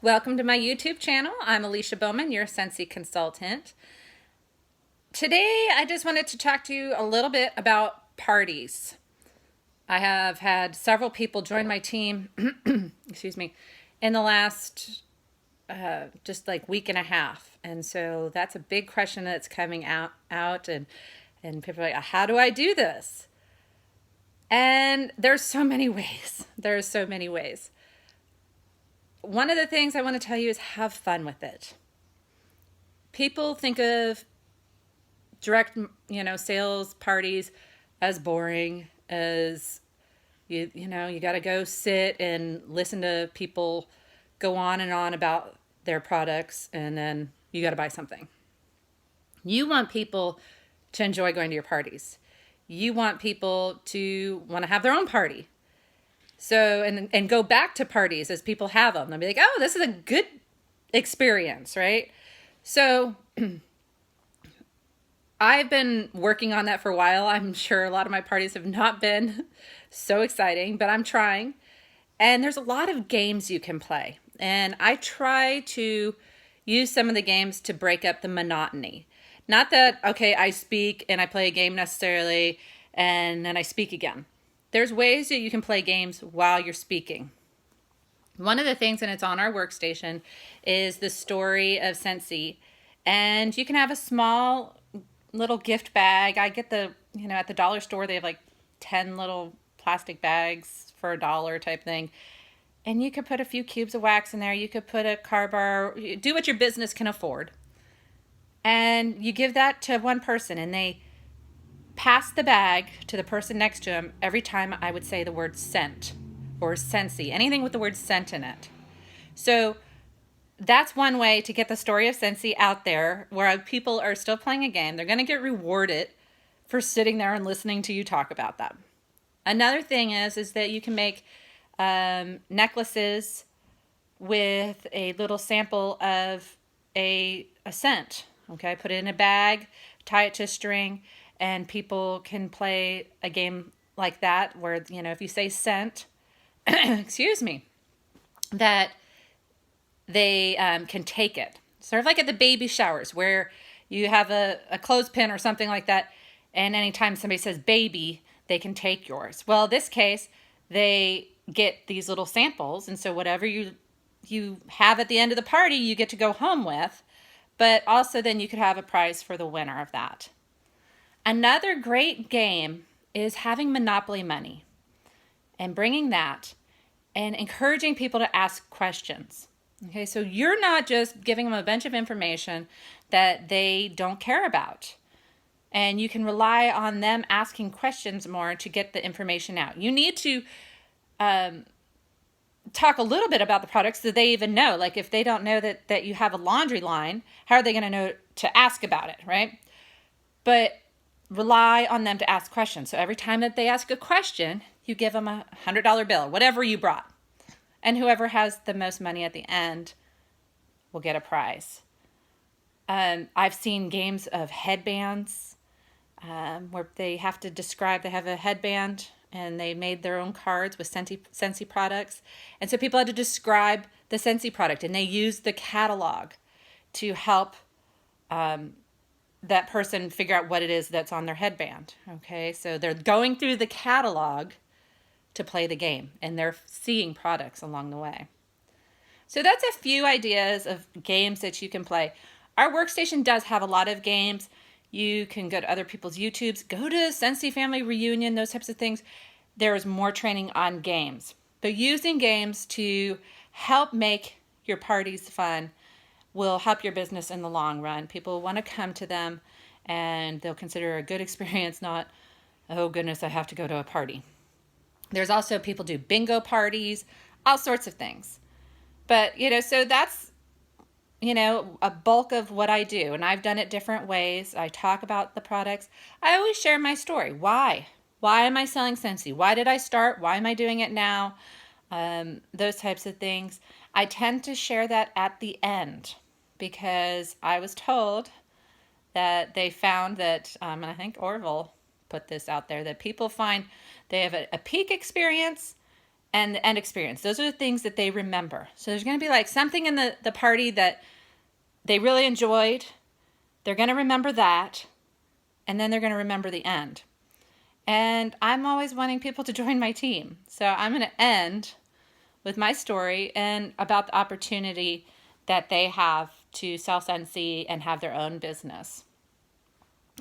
Welcome to my YouTube channel. I'm Alicia Bowman, your Scentsy consultant. Today, I just wanted to talk to you a little bit about parties. I have had several people join my team, excuse me, in the last just like week and a half. And so that's a big question that's coming out and people are like, how do I do this? And there's so many ways. There's so many ways. One of the things I want to tell you is have fun with it. People think of direct, sales parties as boring, as you got to go sit and listen to people go on and on about their products, and then you got to buy something. You want people to enjoy going to your parties. You want people to want to have their own party. So, and go back to parties as people have them. They'll be like, oh, this is a good experience, right? So I've been working on that for a while. I'm sure a lot of my parties have not been so exciting, but I'm trying. And there's a lot of games you can play. And I try to use some of the games to break up the monotony. Not that, okay, I speak and I play a game necessarily, and then I speak again. There's ways that you can play games while you're speaking. One of the things, and it's on our workstation, is the story of Scentsy. And you can have a small little gift bag. I get at the dollar store, they have like 10 little plastic bags for $1 type thing. And you could put a few cubes of wax in there. You could put a car bar, do what your business can afford. And you give that to one person, and they pass the bag to the person next to him every time I would say the word scent or Scentsy, anything with the word scent in it. So that's one way to get the story of Scentsy out there where people are still playing a game. They're going to get rewarded for sitting there and listening to you talk about them. Another thing is that you can make necklaces with a little sample of a scent. Okay, put it in a bag, tie it to a string, and people can play a game like that where, if you say scent, excuse me, that they can take it. Sort of like at the baby showers where you have a clothespin or something like that, and anytime somebody says baby, they can take yours. Well, in this case, they get these little samples, and so whatever you have at the end of the party, you get to go home with, but also then you could have a prize for the winner of that. Another great game is having Monopoly money and bringing that and encouraging people to ask questions. Okay, so you're not just giving them a bunch of information that they don't care about. And you can rely on them asking questions more to get the information out. You need to talk a little bit about the products so they even know. Like if they don't know that you have a laundry line, how are they going to know to ask about it, right? But rely on them to ask questions. So every time that they ask a question, you give them a $100 bill, whatever you brought. And whoever has the most money at the end will get a prize. I've seen games of headbands where they have to describe, they have a headband and they made their own cards with Scentsy products. And so people had to describe the Scentsy product, and they used the catalog to help that person figure out what it is that's on their headband. Okay, so they're going through the catalog to play the game, and they're seeing products along the way. So that's a few ideas of games that you can play. Our workstation does have a lot of games. You can go to other people's YouTubes, go to Scentsy Family Reunion, those types of things. There is more training on games. But using games to help make your parties fun will help your business in the long run. People want to come to them, and they'll consider it a good experience, not, oh goodness, I have to go to a party. There's also people do bingo parties, all sorts of things. But, so that's, a bulk of what I do. And I've done it different ways. I talk about the products. I always share my story. Why? Why am I selling Scentsy? Why did I start? Why am I doing it now? Those types of things. I tend to share that at the end because I was told that they found that, and I think Orville put this out there, that people find they have a peak experience and the end experience. Those are the things that they remember. So there's going to be like something in the party that they really enjoyed. They're going to remember that, and then they're going to remember the end. And I'm always wanting people to join my team. So I'm going to end with my story and about the opportunity that they have to sell Scentsy and have their own business.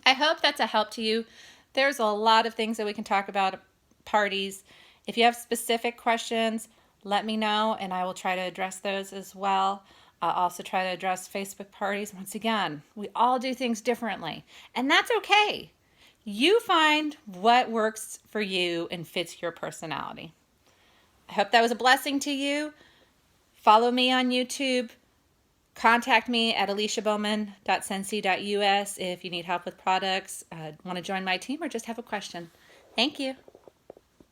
I hope that's a help to you. There's a lot of things that we can talk about at parties. If you have specific questions, let me know and I will try to address those as well. I'll also try to address Facebook parties. Once again, we all do things differently, and that's okay. You find what works for you and fits your personality. I hope that was a blessing to you. Follow me on YouTube. Contact me at aliciabowman.scentsy.us if you need help with products, want to join my team, or just have a question. Thank you.